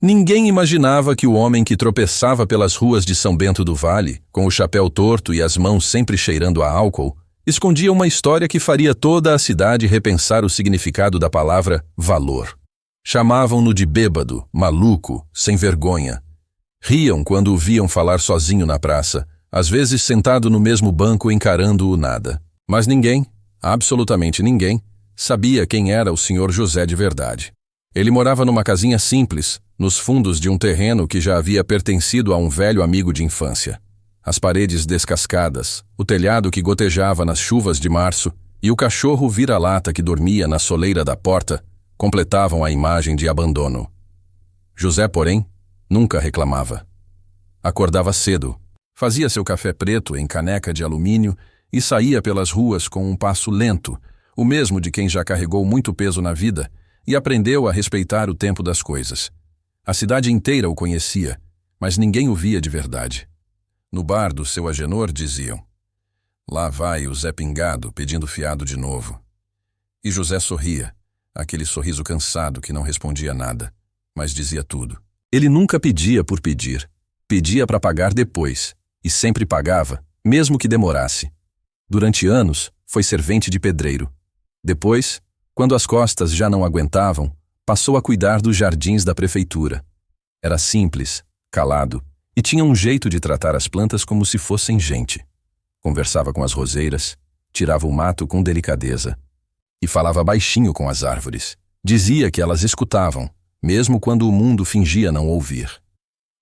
Ninguém imaginava que o homem que tropeçava pelas ruas de São Bento do Vale, com o chapéu torto e as mãos sempre cheirando a álcool, escondia uma história que faria toda a cidade repensar o significado da palavra valor. Chamavam-no de bêbado, maluco, sem vergonha. Riam quando o viam falar sozinho na praça, às vezes sentado no mesmo banco encarando o nada. Mas ninguém, absolutamente ninguém, sabia quem era o Sr. José de verdade. Ele morava numa casinha simples, nos fundos de um terreno que já havia pertencido a um velho amigo de infância. As paredes descascadas, o telhado que gotejava nas chuvas de março e o cachorro vira-lata que dormia na soleira da porta completavam a imagem de abandono. José, porém, nunca reclamava. Acordava cedo, fazia seu café preto em caneca de alumínio e saía pelas ruas com um passo lento, o mesmo de quem já carregou muito peso na vida e aprendeu a respeitar o tempo das coisas. A cidade inteira o conhecia, mas ninguém o via de verdade. No bar do seu Agenor diziam: "Lá vai o Zé Pingado pedindo fiado de novo." E José sorria, aquele sorriso cansado que não respondia nada, mas dizia tudo. Ele nunca pedia por pedir, pedia para pagar depois, e sempre pagava, mesmo que demorasse. Durante anos, foi servente de pedreiro. Depois, quando as costas já não aguentavam, passou a cuidar dos jardins da prefeitura. Era simples, calado, e tinha um jeito de tratar as plantas como se fossem gente. Conversava com as roseiras, tirava o mato com delicadeza. E falava baixinho com as árvores. Dizia que elas escutavam, mesmo quando o mundo fingia não ouvir.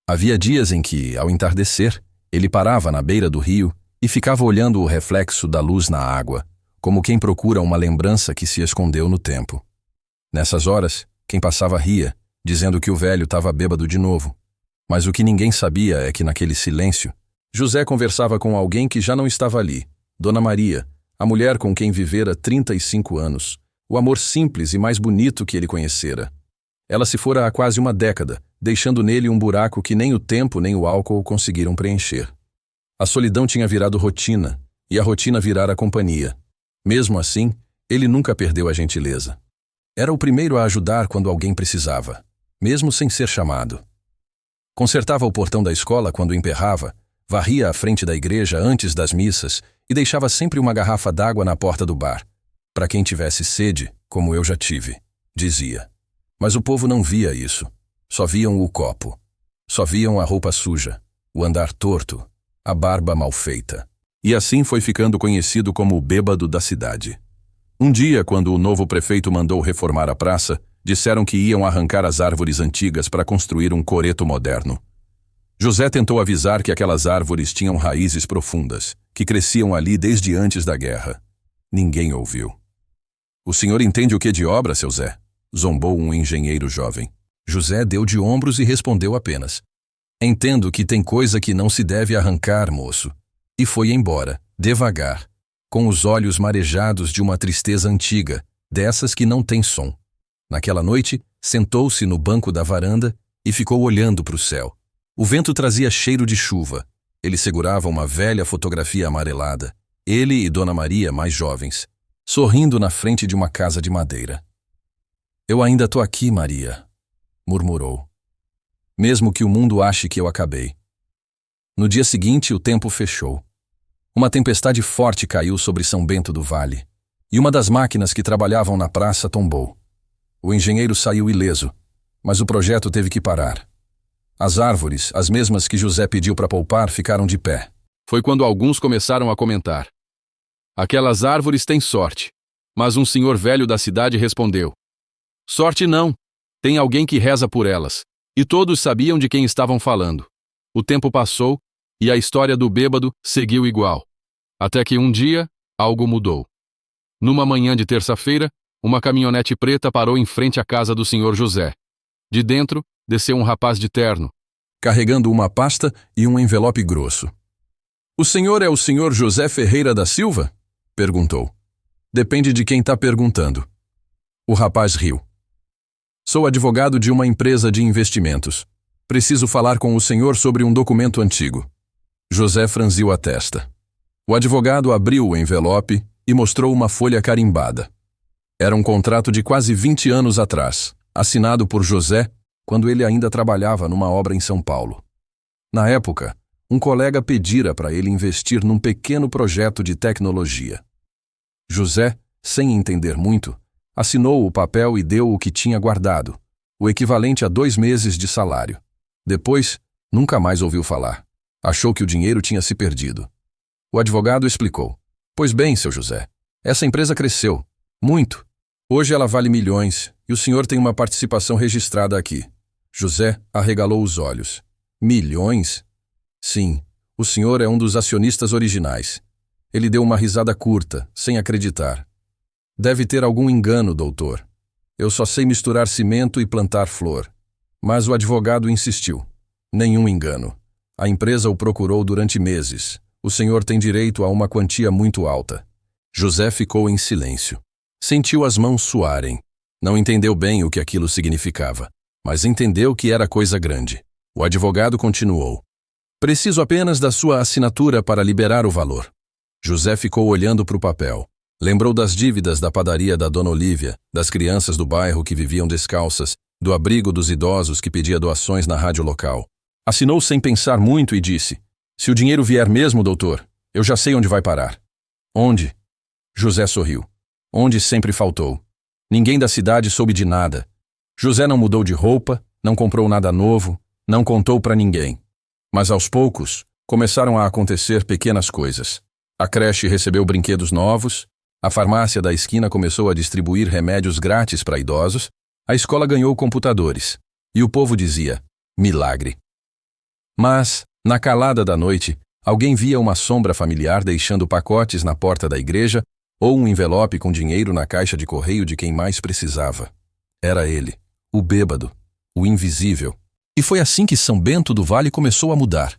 Havia dias em que, ao entardecer, ele parava na beira do rio e ficava olhando o reflexo da luz na água, como quem procura uma lembrança que se escondeu no tempo. Nessas horas, quem passava ria, dizendo que o velho estava bêbado de novo. Mas o que ninguém sabia é que naquele silêncio, José conversava com alguém que já não estava ali, Dona Maria, a mulher com quem vivera 35 anos, o amor simples e mais bonito que ele conhecera. Ela se fora há quase uma década, deixando nele um buraco que nem o tempo nem o álcool conseguiram preencher. A solidão tinha virado rotina, e a rotina virara companhia. Mesmo assim, ele nunca perdeu a gentileza. Era o primeiro a ajudar quando alguém precisava, mesmo sem ser chamado. Consertava o portão da escola quando emperrava, varria a frente da igreja antes das missas e deixava sempre uma garrafa d'água na porta do bar. Para quem tivesse sede, como eu já tive, dizia. Mas o povo não via isso. Só viam o copo. Só viam a roupa suja, o andar torto, a barba mal feita. E assim foi ficando conhecido como o bêbado da cidade. Um dia, quando o novo prefeito mandou reformar a praça, disseram que iam arrancar as árvores antigas para construir um coreto moderno. José tentou avisar que aquelas árvores tinham raízes profundas, que cresciam ali desde antes da guerra. Ninguém ouviu. "O senhor entende o que de obra, seu Zé?" zombou um engenheiro jovem. José deu de ombros e respondeu apenas: "Entendo que tem coisa que não se deve arrancar, moço." E foi embora, devagar, com os olhos marejados de uma tristeza antiga, dessas que não tem som. Naquela noite, sentou-se no banco da varanda e ficou olhando para o céu. O vento trazia cheiro de chuva. Ele segurava uma velha fotografia amarelada, ele e Dona Maria mais jovens, sorrindo na frente de uma casa de madeira. "Eu ainda tô aqui, Maria", murmurou. "Mesmo que o mundo ache que eu acabei." No dia seguinte, o tempo fechou. Uma tempestade forte caiu sobre São Bento do Vale, e uma das máquinas que trabalhavam na praça tombou. O engenheiro saiu ileso, mas o projeto teve que parar. As árvores, as mesmas que José pediu para poupar, ficaram de pé. Foi quando alguns começaram a comentar: "Aquelas árvores têm sorte." Mas um senhor velho da cidade respondeu: "Sorte não, tem alguém que reza por elas." E todos sabiam de quem estavam falando. O tempo passou, e a história do bêbado seguiu igual. Até que um dia, algo mudou. Numa manhã de terça-feira, uma caminhonete preta parou em frente à casa do senhor José. De dentro, desceu um rapaz de terno, carregando uma pasta e um envelope grosso. "O senhor é o senhor José Ferreira da Silva?" perguntou. "Depende de quem está perguntando." O rapaz riu. "Sou advogado de uma empresa de investimentos. Preciso falar com o senhor sobre um documento antigo." José franziu a testa. O advogado abriu o envelope e mostrou uma folha carimbada. Era um contrato de quase 20 anos atrás, assinado por José, quando ele ainda trabalhava numa obra em São Paulo. Na época, um colega pedira para ele investir num pequeno projeto de tecnologia. José, sem entender muito, assinou o papel e deu o que tinha guardado, o equivalente a 2 meses de salário. Depois, nunca mais ouviu falar. Achou que o dinheiro tinha se perdido. O advogado explicou. Pois bem, seu José, essa empresa cresceu. Muito. Hoje ela vale milhões e o senhor tem uma participação registrada aqui. José arregalou os olhos. Milhões? Sim, o senhor é um dos acionistas originais. Ele deu uma risada curta, sem acreditar. Deve ter algum engano, doutor. Eu só sei misturar cimento e plantar flor. Mas o advogado insistiu. Nenhum engano. A empresa o procurou durante meses. O senhor tem direito a uma quantia muito alta. José ficou em silêncio. Sentiu as mãos suarem. Não entendeu bem o que aquilo significava, mas entendeu que era coisa grande. O advogado continuou. Preciso apenas da sua assinatura para liberar o valor. José ficou olhando para o papel. Lembrou das dívidas da padaria da Dona Olívia, das crianças do bairro que viviam descalças, do abrigo dos idosos que pedia doações na rádio local. Assinou sem pensar muito e disse, se o dinheiro vier mesmo, doutor, eu já sei onde vai parar. Onde? José sorriu. Onde sempre faltou. Ninguém da cidade soube de nada. José não mudou de roupa, não comprou nada novo, não contou para ninguém. Mas aos poucos, começaram a acontecer pequenas coisas. A creche recebeu brinquedos novos, a farmácia da esquina começou a distribuir remédios grátis para idosos, a escola ganhou computadores. E o povo dizia, milagre. Mas, na calada da noite, alguém via uma sombra familiar deixando pacotes na porta da igreja ou um envelope com dinheiro na caixa de correio de quem mais precisava. Era ele, o bêbado, o invisível. E foi assim que São Bento do Vale começou a mudar,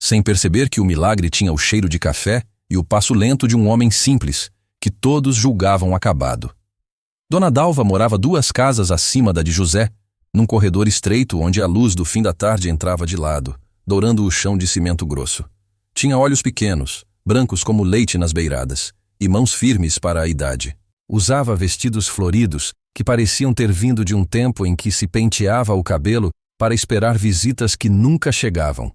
sem perceber que o milagre tinha o cheiro de café e o passo lento de um homem simples, que todos julgavam acabado. Dona Dalva morava 2 casas acima da de José, num corredor estreito onde a luz do fim da tarde entrava de lado, dourando o chão de cimento grosso. Tinha olhos pequenos, brancos como leite nas beiradas, e mãos firmes para a idade. Usava vestidos floridos que pareciam ter vindo de um tempo em que se penteava o cabelo para esperar visitas que nunca chegavam.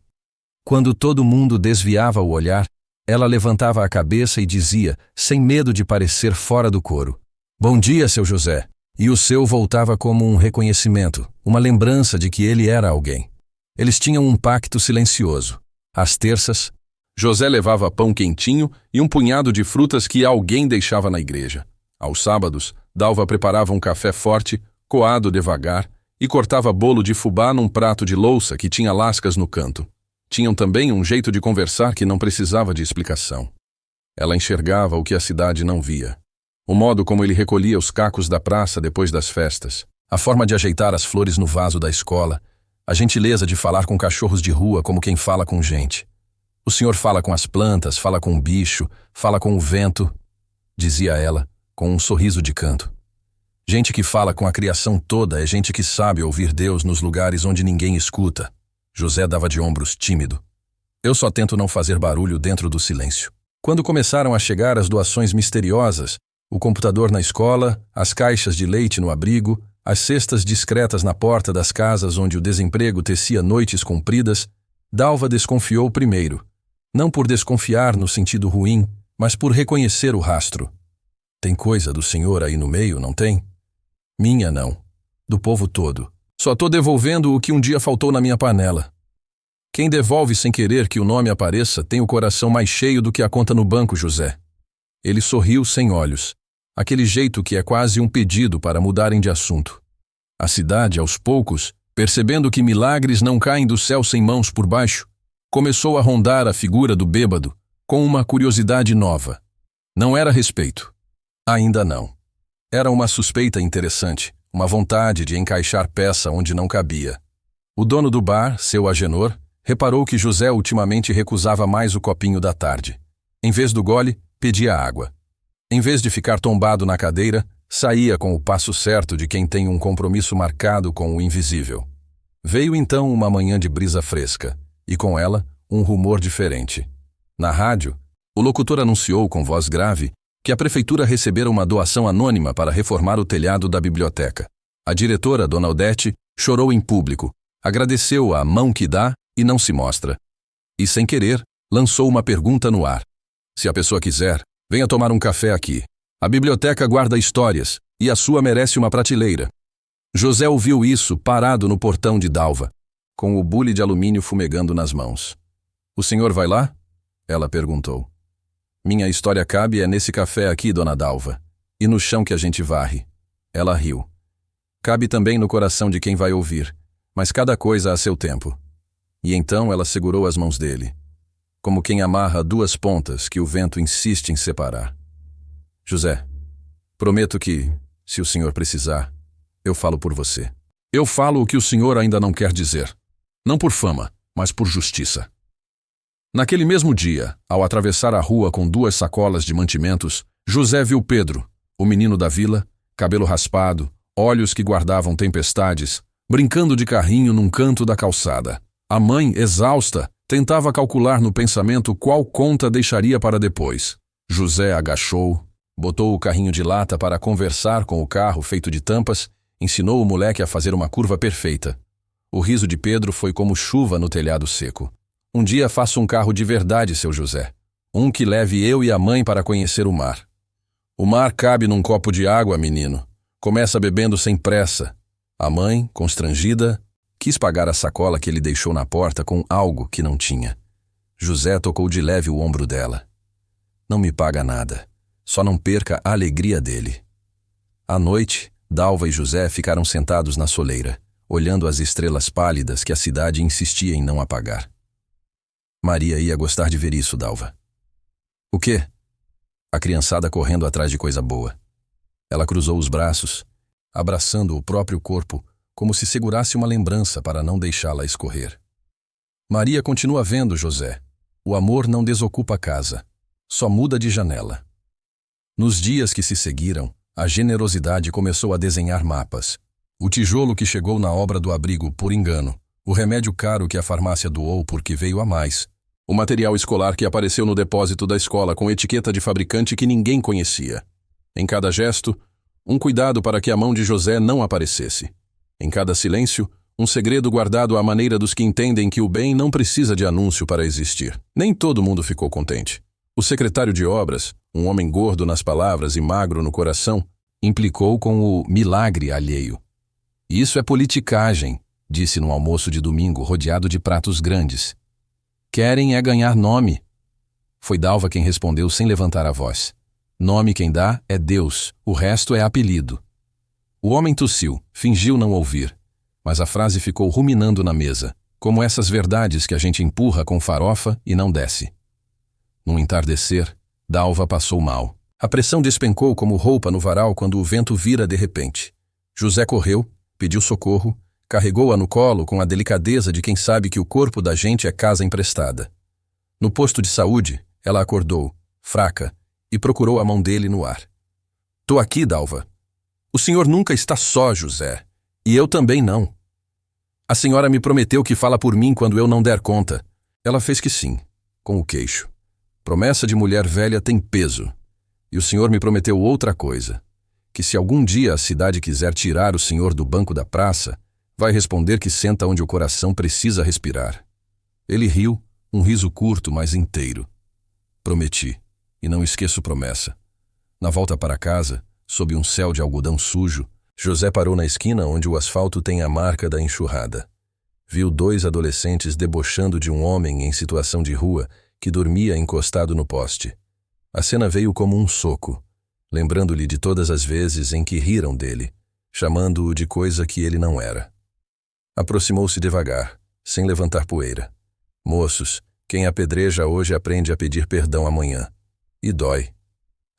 Quando todo mundo desviava o olhar, ela levantava a cabeça e dizia, sem medo de parecer fora do coro, bom dia, seu José. E o seu voltava como um reconhecimento, uma lembrança de que ele era alguém. Eles tinham um pacto silencioso. Às terças, José levava pão quentinho e um punhado de frutas que alguém deixava na igreja. Aos sábados, Dalva preparava um café forte, coado devagar, e cortava bolo de fubá num prato de louça que tinha lascas no canto. Tinham também um jeito de conversar que não precisava de explicação. Ela enxergava o que a cidade não via. O modo como ele recolhia os cacos da praça depois das festas, a forma de ajeitar as flores no vaso da escola, a gentileza de falar com cachorros de rua como quem fala com gente. O senhor fala com as plantas, fala com o bicho, fala com o vento, dizia ela, com um sorriso de canto. Gente que fala com a criação toda é gente que sabe ouvir Deus nos lugares onde ninguém escuta. José dava de ombros tímido. Eu só tento não fazer barulho dentro do silêncio. Quando começaram a chegar as doações misteriosas, o computador na escola, as caixas de leite no abrigo, as cestas discretas na porta das casas onde o desemprego tecia noites compridas, Dalva desconfiou primeiro. Não por desconfiar no sentido ruim, mas por reconhecer o rastro. Tem coisa do senhor aí no meio, não tem? Minha não. Do povo todo. Só tô devolvendo o que um dia faltou na minha panela. Quem devolve sem querer que o nome apareça tem o coração mais cheio do que a conta no banco, José. Ele sorriu sem olhos, aquele jeito que é quase um pedido para mudarem de assunto. A cidade, aos poucos, percebendo que milagres não caem do céu sem mãos por baixo, começou a rondar a figura do bêbado com uma curiosidade nova. Não era respeito. Ainda não. Era uma suspeita interessante, uma vontade de encaixar peça onde não cabia. O dono do bar, seu Agenor, reparou que José ultimamente recusava mais o copinho da tarde. Em vez do gole, pedia água. Em vez de ficar tombado na cadeira, saía com o passo certo de quem tem um compromisso marcado com o invisível. Veio então uma manhã de brisa fresca, e com ela, um rumor diferente. Na rádio, o locutor anunciou com voz grave que a prefeitura recebera uma doação anônima para reformar o telhado da biblioteca. A diretora, Dona Odete, Chorou em público, agradeceu a mão que dá e não se mostra. E, sem querer, lançou uma pergunta no ar. Se a pessoa quiser, venha tomar um café aqui. A biblioteca guarda histórias, e a sua merece uma prateleira. José ouviu isso parado no portão de Dalva, com o bule de alumínio fumegando nas mãos. O senhor vai lá? Ela perguntou. Minha história cabe é nesse café aqui, dona Dalva, e no chão que a gente varre. Ela riu. Cabe também no coração de quem vai ouvir, mas cada coisa a seu tempo. E então ela segurou as mãos dele, como quem amarra duas pontas que o vento insiste em separar. José, prometo que, se o senhor precisar, eu falo por você. Eu falo o que o senhor ainda não quer dizer. Não por fama, mas por justiça. Naquele mesmo dia, ao atravessar a rua com 2 sacolas de mantimentos, José viu Pedro, o menino da vila, cabelo raspado, olhos que guardavam tempestades, brincando de carrinho num canto da calçada. A mãe, exausta, tentava calcular no pensamento qual conta deixaria para depois. José agachou, botou o carrinho de lata para conversar com o carro feito de tampas, ensinou o moleque a fazer uma curva perfeita. O riso de Pedro foi como chuva no telhado seco. Um dia faço um carro de verdade, seu José. Um que leve eu e a mãe para conhecer o mar. O mar cabe num copo de água, menino. Começa bebendo sem pressa. A mãe, constrangida, quis pagar a sacola que ele deixou na porta com algo que não tinha. José tocou de leve o ombro dela. Não me paga nada. Só não perca a alegria dele. À noite, Dalva e José ficaram sentados na soleira, olhando as estrelas pálidas que a cidade insistia em não apagar. Maria ia gostar de ver isso, Dalva. O quê? A criançada correndo atrás de coisa boa. Ela cruzou os braços, abraçando o próprio corpo, como se segurasse uma lembrança para não deixá-la escorrer. Maria continua vendo, José. O amor não desocupa a casa, só muda de janela. Nos dias que se seguiram, a generosidade começou a desenhar mapas. O tijolo que chegou na obra do abrigo por engano, o remédio caro que a farmácia doou porque veio a mais, o material escolar que apareceu no depósito da escola com etiqueta de fabricante que ninguém conhecia. Em cada gesto, um cuidado para que a mão de José não aparecesse. Em cada silêncio, um segredo guardado à maneira dos que entendem que o bem não precisa de anúncio para existir. Nem todo mundo ficou contente. O secretário de obras, um homem gordo nas palavras e magro no coração, implicou com o milagre alheio. Isso é politicagem, disse no almoço de domingo, rodeado de pratos grandes. Querem é ganhar nome. Foi Dalva quem respondeu sem levantar a voz. Nome quem dá é Deus, o resto é apelido. O homem tossiu, fingiu não ouvir, mas a frase ficou ruminando na mesa, como essas verdades que a gente empurra com farofa e não desce. No entardecer, Dalva passou mal. A pressão despencou como roupa no varal quando o vento vira de repente. José correu, pediu socorro, carregou-a no colo com a delicadeza de quem sabe que o corpo da gente é casa emprestada. No posto de saúde, ela acordou, fraca, e procurou a mão dele no ar. Tô aqui, Dalva. O senhor nunca está só, José. E eu também não. A senhora me prometeu que fala por mim quando eu não der conta. Ela fez que sim, com o queixo. Promessa de mulher velha tem peso. E o senhor me prometeu outra coisa, que se algum dia a cidade quiser tirar o senhor do banco da praça, vai responder que senta onde o coração precisa respirar. Ele riu, um riso curto, mas inteiro. Prometi, e não esqueço promessa. Na volta para casa, sob um céu de algodão sujo, José parou na esquina onde o asfalto tem a marca da enxurrada. Viu 2 adolescentes debochando de um homem em situação de rua que dormia encostado no poste. A cena veio como um soco, lembrando-lhe de todas as vezes em que riram dele, chamando-o de coisa que ele não era. Aproximou-se devagar, sem levantar poeira. Moços, quem apedreja hoje aprende a pedir perdão amanhã. E dói.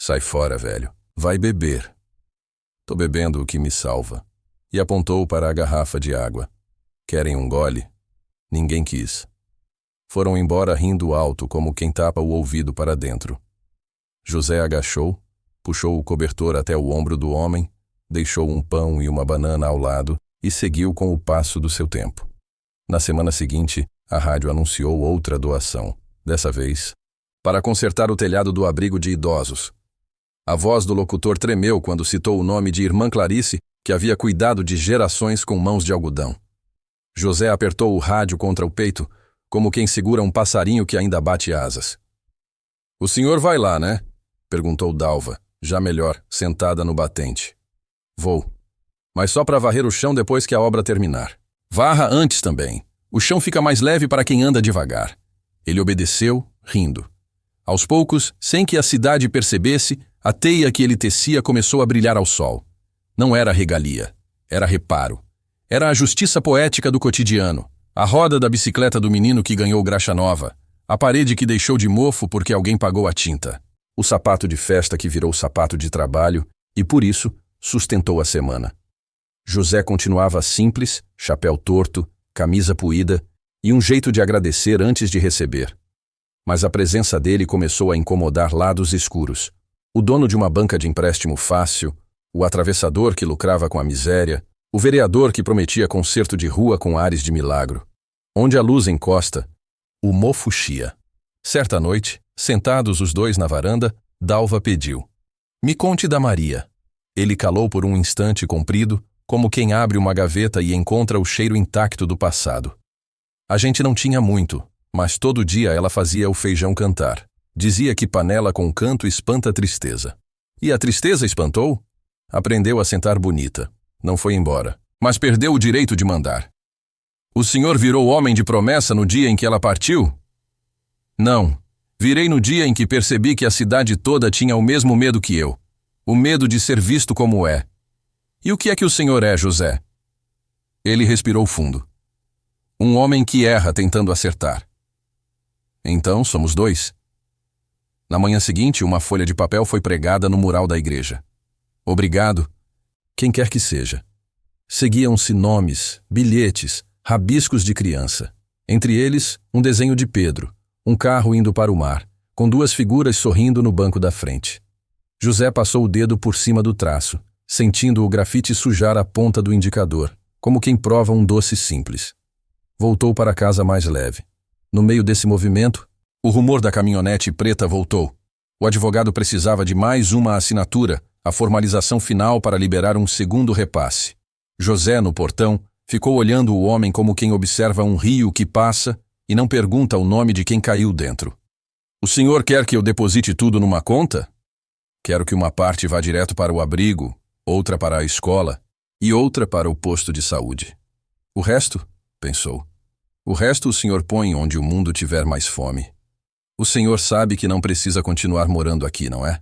Sai fora, velho. Vai beber. Tô bebendo o que me salva. E apontou para a garrafa de água. Querem um gole? Ninguém quis. Foram embora rindo alto como quem tapa o ouvido para dentro. José agachou, puxou o cobertor até o ombro do homem, deixou um pão e uma banana ao lado e seguiu com o passo do seu tempo. Na semana seguinte, a rádio anunciou outra doação, dessa vez, para consertar o telhado do abrigo de idosos. A voz do locutor tremeu quando citou o nome de Irmã Clarice, que havia cuidado de gerações com mãos de algodão. José apertou o rádio contra o peito, como quem segura um passarinho que ainda bate asas. — O senhor vai lá, né? Perguntou Dalva, já melhor, sentada no batente. — Vou. Mas só para varrer o chão depois que a obra terminar. Varra antes também. O chão fica mais leve para quem anda devagar. Ele obedeceu, rindo. Aos poucos, sem que a cidade percebesse, a teia que ele tecia começou a brilhar ao sol. Não era regalia, era reparo. Era a justiça poética do cotidiano, a roda da bicicleta do menino que ganhou graxa nova, a parede que deixou de mofo porque alguém pagou a tinta, o sapato de festa que virou sapato de trabalho e, por isso, sustentou a semana. José continuava simples, chapéu torto, camisa puída e um jeito de agradecer antes de receber. Mas a presença dele começou a incomodar lados escuros. O dono de uma banca de empréstimo fácil, o atravessador que lucrava com a miséria, o vereador que prometia conserto de rua com ares de milagro. Onde a luz encosta, o mofo chia. Certa noite, sentados os dois na varanda, Dalva pediu: Me conte da Maria. Ele calou por um instante comprido, como quem abre uma gaveta e encontra o cheiro intacto do passado. A gente não tinha muito, mas todo dia ela fazia o feijão cantar. Dizia que panela com canto espanta a tristeza. E a tristeza espantou? Aprendeu a sentar bonita. Não foi embora, mas perdeu o direito de mandar. O senhor virou homem de promessa no dia em que ela partiu? Não. Virei no dia em que percebi que a cidade toda tinha o mesmo medo que eu. O medo de ser visto como é. E o que é que o senhor é, José? Ele respirou fundo. Um homem que erra tentando acertar. Então, somos dois. Na manhã seguinte, uma folha de papel foi pregada no mural da igreja. Obrigado, quem quer que seja. Seguiam-se nomes, bilhetes, rabiscos de criança. Entre eles, um desenho de Pedro, um carro indo para o mar, com duas figuras sorrindo no banco da frente. José passou o dedo por cima do traço, sentindo o grafite sujar a ponta do indicador, como quem prova um doce simples. Voltou para casa mais leve. No meio desse movimento, o rumor da caminhonete preta voltou. O advogado precisava de mais uma assinatura, a formalização final para liberar um segundo repasse. José, no portão, ficou olhando o homem como quem observa um rio que passa e não pergunta o nome de quem caiu dentro. O senhor quer que eu deposite tudo numa conta? Quero que uma parte vá direto para o abrigo, outra para a escola e outra para o posto de saúde. O resto, pensou, o resto o senhor põe onde o mundo tiver mais fome. O senhor sabe que não precisa continuar morando aqui, não é?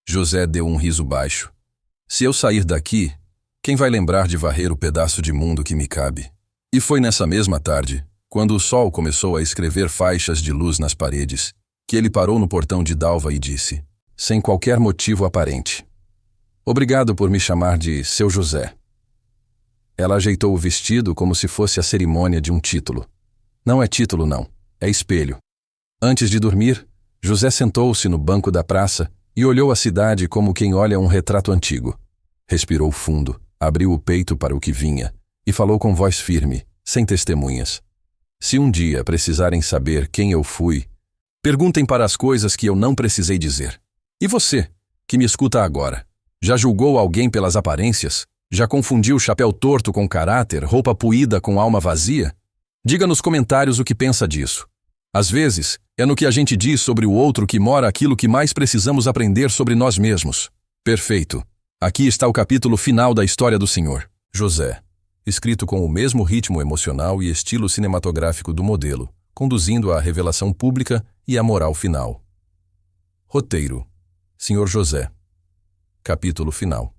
José deu um riso baixo. Se eu sair daqui, quem vai lembrar de varrer o pedaço de mundo que me cabe? E foi nessa mesma tarde, quando o sol começou a escrever faixas de luz nas paredes, que ele parou no portão de Dalva e disse, sem qualquer motivo aparente: Obrigado por me chamar de seu José. Ela ajeitou o vestido como se fosse a cerimônia de um título. Não é título, não. É espelho. Antes de dormir, José sentou-se no banco da praça e olhou a cidade como quem olha um retrato antigo. Respirou fundo, abriu o peito para o que vinha e falou com voz firme, sem testemunhas. Se um dia precisarem saber quem eu fui, perguntem para as coisas que eu não precisei dizer. E você, que me escuta agora, já julgou alguém pelas aparências? Já confundiu chapéu torto com caráter, roupa puída com alma vazia? Diga nos comentários o que pensa disso. Às vezes, é no que a gente diz sobre o outro que mora aquilo que mais precisamos aprender sobre nós mesmos. Perfeito. Aqui está o capítulo final da história do Senhor José, escrito com o mesmo ritmo emocional e estilo cinematográfico do modelo, conduzindo à revelação pública e à moral final. Roteiro: Senhor José. Capítulo final.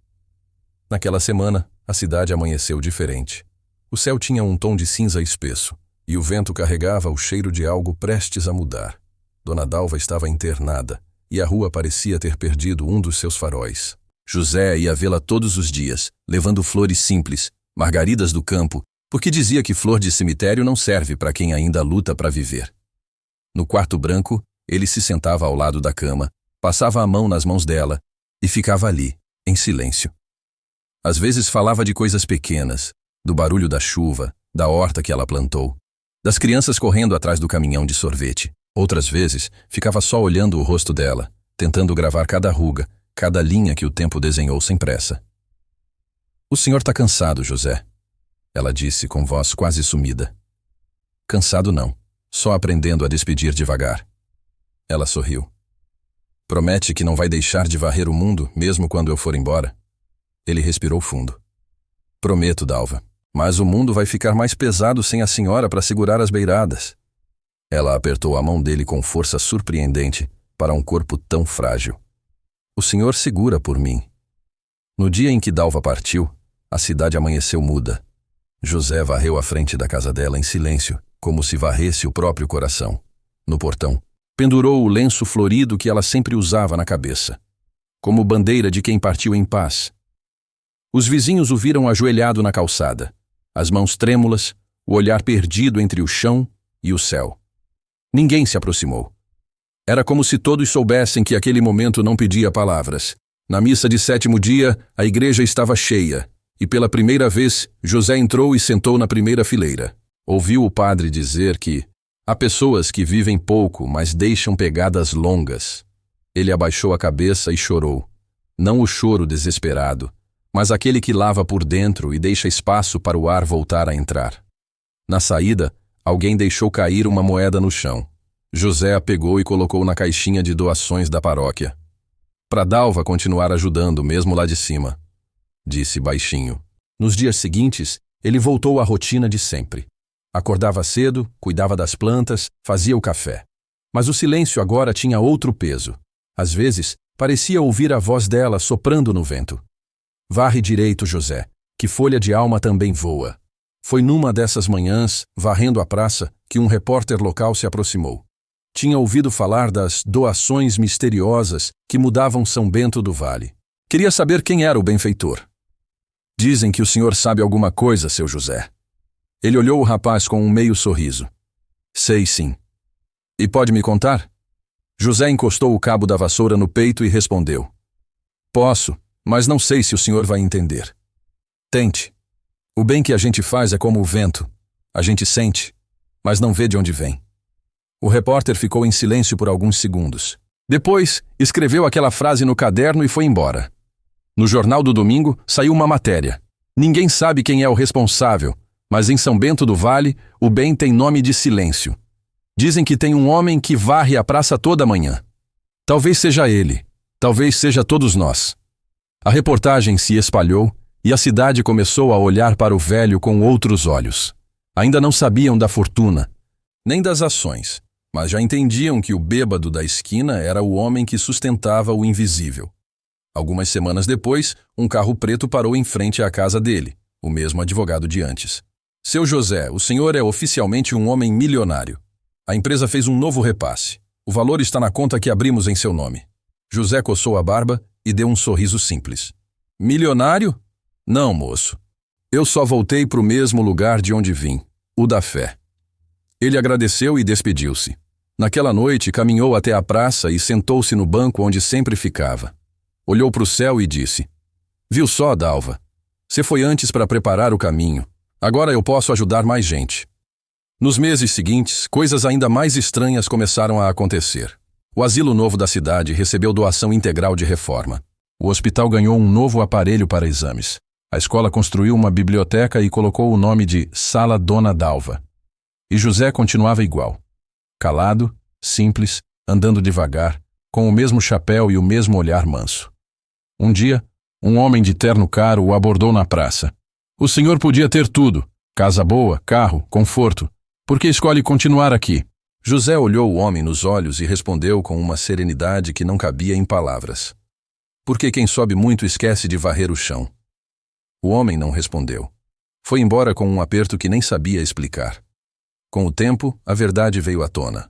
Naquela semana, a cidade amanheceu diferente. O céu tinha um tom de cinza espesso, e o vento carregava o cheiro de algo prestes a mudar. Dona Dalva estava internada, e a rua parecia ter perdido um dos seus faróis. José ia vê-la todos os dias, levando flores simples, margaridas do campo, porque dizia que flor de cemitério não serve para quem ainda luta para viver. No quarto branco, ele se sentava ao lado da cama, passava a mão nas mãos dela e ficava ali, em silêncio. Às vezes falava de coisas pequenas, do barulho da chuva, da horta que ela plantou, das crianças correndo atrás do caminhão de sorvete. Outras vezes, ficava só olhando o rosto dela, tentando gravar cada ruga, cada linha que o tempo desenhou sem pressa. O senhor está cansado, José, ela disse com voz quase sumida. Cansado não, só aprendendo a despedir devagar. Ela sorriu. Promete que não vai deixar de varrer o mundo mesmo quando eu for embora? Ele respirou fundo. Prometo, Dalva, mas o mundo vai ficar mais pesado sem a senhora para segurar as beiradas. Ela apertou a mão dele com força surpreendente para um corpo tão frágil. O senhor segura por mim. No dia em que Dalva partiu, a cidade amanheceu muda. José varreu a frente da casa dela em silêncio, como se varresse o próprio coração. No portão, pendurou o lenço florido que ela sempre usava na cabeça, como bandeira de quem partiu em paz. Os vizinhos o viram ajoelhado na calçada, as mãos trêmulas, o olhar perdido entre o chão e o céu. Ninguém se aproximou. Era como se todos soubessem que aquele momento não pedia palavras. Na missa de 7º dia, a igreja estava cheia, e pela primeira vez, José entrou e sentou na primeira fileira. Ouviu o padre dizer que há pessoas que vivem pouco, mas deixam pegadas longas. Ele abaixou a cabeça e chorou. Não o choro desesperado, mas aquele que lava por dentro e deixa espaço para o ar voltar a entrar. Na saída, alguém deixou cair uma moeda no chão. José a pegou e colocou na caixinha de doações da paróquia. Para Dalva continuar ajudando, mesmo lá de cima, disse baixinho. Nos dias seguintes, ele voltou à rotina de sempre. Acordava cedo, cuidava das plantas, fazia o café. Mas o silêncio agora tinha outro peso. Às vezes, parecia ouvir a voz dela soprando no vento. Varre direito, José, que folha de alma também voa. Foi numa dessas manhãs, varrendo a praça, que um repórter local se aproximou. Tinha ouvido falar das doações misteriosas que mudavam São Bento do Vale. Queria saber quem era o benfeitor. Dizem que o senhor sabe alguma coisa, seu José. Ele olhou o rapaz com um meio sorriso. Sei sim. E pode me contar? José encostou o cabo da vassoura no peito e respondeu. Posso, mas não sei se o senhor vai entender. Tente. O bem que a gente faz é como o vento. A gente sente, mas não vê de onde vem. O repórter ficou em silêncio por alguns segundos. Depois, escreveu aquela frase no caderno e foi embora. No jornal do domingo, saiu uma matéria. Ninguém sabe quem é o responsável, mas em São Bento do Vale, o bem tem nome de silêncio. Dizem que tem um homem que varre a praça toda manhã. Talvez seja ele, talvez seja todos nós. A reportagem se espalhou e a cidade começou a olhar para o velho com outros olhos. Ainda não sabiam da fortuna, nem das ações, mas já entendiam que o bêbado da esquina era o homem que sustentava o invisível. Algumas semanas depois, um carro preto parou em frente à casa dele, o mesmo advogado de antes. Seu José, o senhor é oficialmente um homem milionário. A empresa fez um novo repasse. O valor está na conta que abrimos em seu nome. José coçou a barba e deu um sorriso simples. Milionário? Não, moço. Eu só voltei para o mesmo lugar de onde vim, o da fé. Ele agradeceu e despediu-se. Naquela noite, caminhou até a praça e sentou-se no banco onde sempre ficava. Olhou para o céu e disse, viu só, Dalva? Você foi antes para preparar o caminho. Agora eu posso ajudar mais gente. Nos meses seguintes, coisas ainda mais estranhas começaram a acontecer. O asilo novo da cidade recebeu doação integral de reforma. O hospital ganhou um novo aparelho para exames. A escola construiu uma biblioteca e colocou o nome de Sala Dona Dalva. E José continuava igual. Calado, simples, andando devagar, com o mesmo chapéu e o mesmo olhar manso. Um dia, um homem de terno caro o abordou na praça. O senhor podia ter tudo, casa boa, carro, conforto. Por que escolhe continuar aqui? José olhou o homem nos olhos e respondeu com uma serenidade que não cabia em palavras. Porque quem sobe muito esquece de varrer o chão. O homem não respondeu. Foi embora com um aperto que nem sabia explicar. Com o tempo, a verdade veio à tona.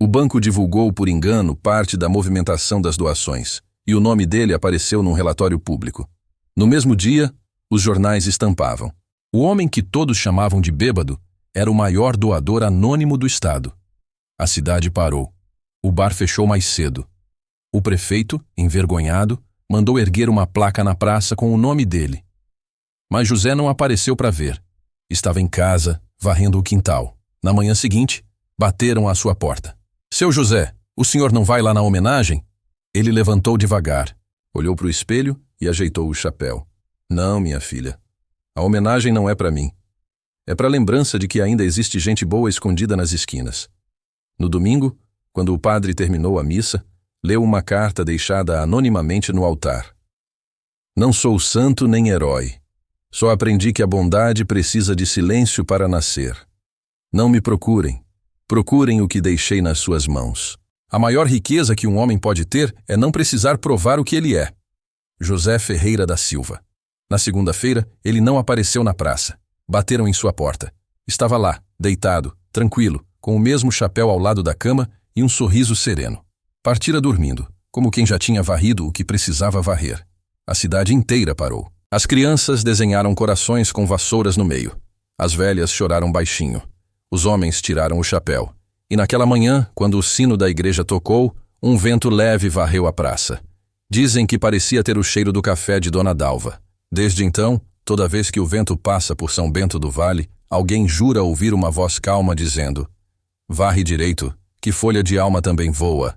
O banco divulgou por engano parte da movimentação das doações, e o nome dele apareceu num relatório público. No mesmo dia, os jornais estampavam. O homem que todos chamavam de bêbado era o maior doador anônimo do estado. A cidade parou. O bar fechou mais cedo. O prefeito, envergonhado, mandou erguer uma placa na praça com o nome dele. Mas José não apareceu para ver. Estava em casa, varrendo o quintal. Na manhã seguinte, bateram à sua porta. Seu José, o senhor não vai lá na homenagem? Ele levantou devagar, olhou para o espelho e ajeitou o chapéu. Não, minha filha. A homenagem não é para mim. É para a lembrança de que ainda existe gente boa escondida nas esquinas. No domingo, quando o padre terminou a missa, leu uma carta deixada anonimamente no altar. Não sou santo nem herói. Só aprendi que a bondade precisa de silêncio para nascer. Não me procurem. Procurem o que deixei nas suas mãos. A maior riqueza que um homem pode ter é não precisar provar o que ele é. José Ferreira da Silva. Na segunda-feira, ele não apareceu na praça. Bateram em sua porta. Estava lá, deitado, tranquilo, com o mesmo chapéu ao lado da cama e um sorriso sereno. Partira dormindo, como quem já tinha varrido o que precisava varrer. A cidade inteira parou. As crianças desenharam corações com vassouras no meio. As velhas choraram baixinho. Os homens tiraram o chapéu. E naquela manhã, quando o sino da igreja tocou, um vento leve varreu a praça. Dizem que parecia ter o cheiro do café de Dona Dalva. Desde então, toda vez que o vento passa por São Bento do Vale, alguém jura ouvir uma voz calma dizendo: varre direito, que folha de alma também voa.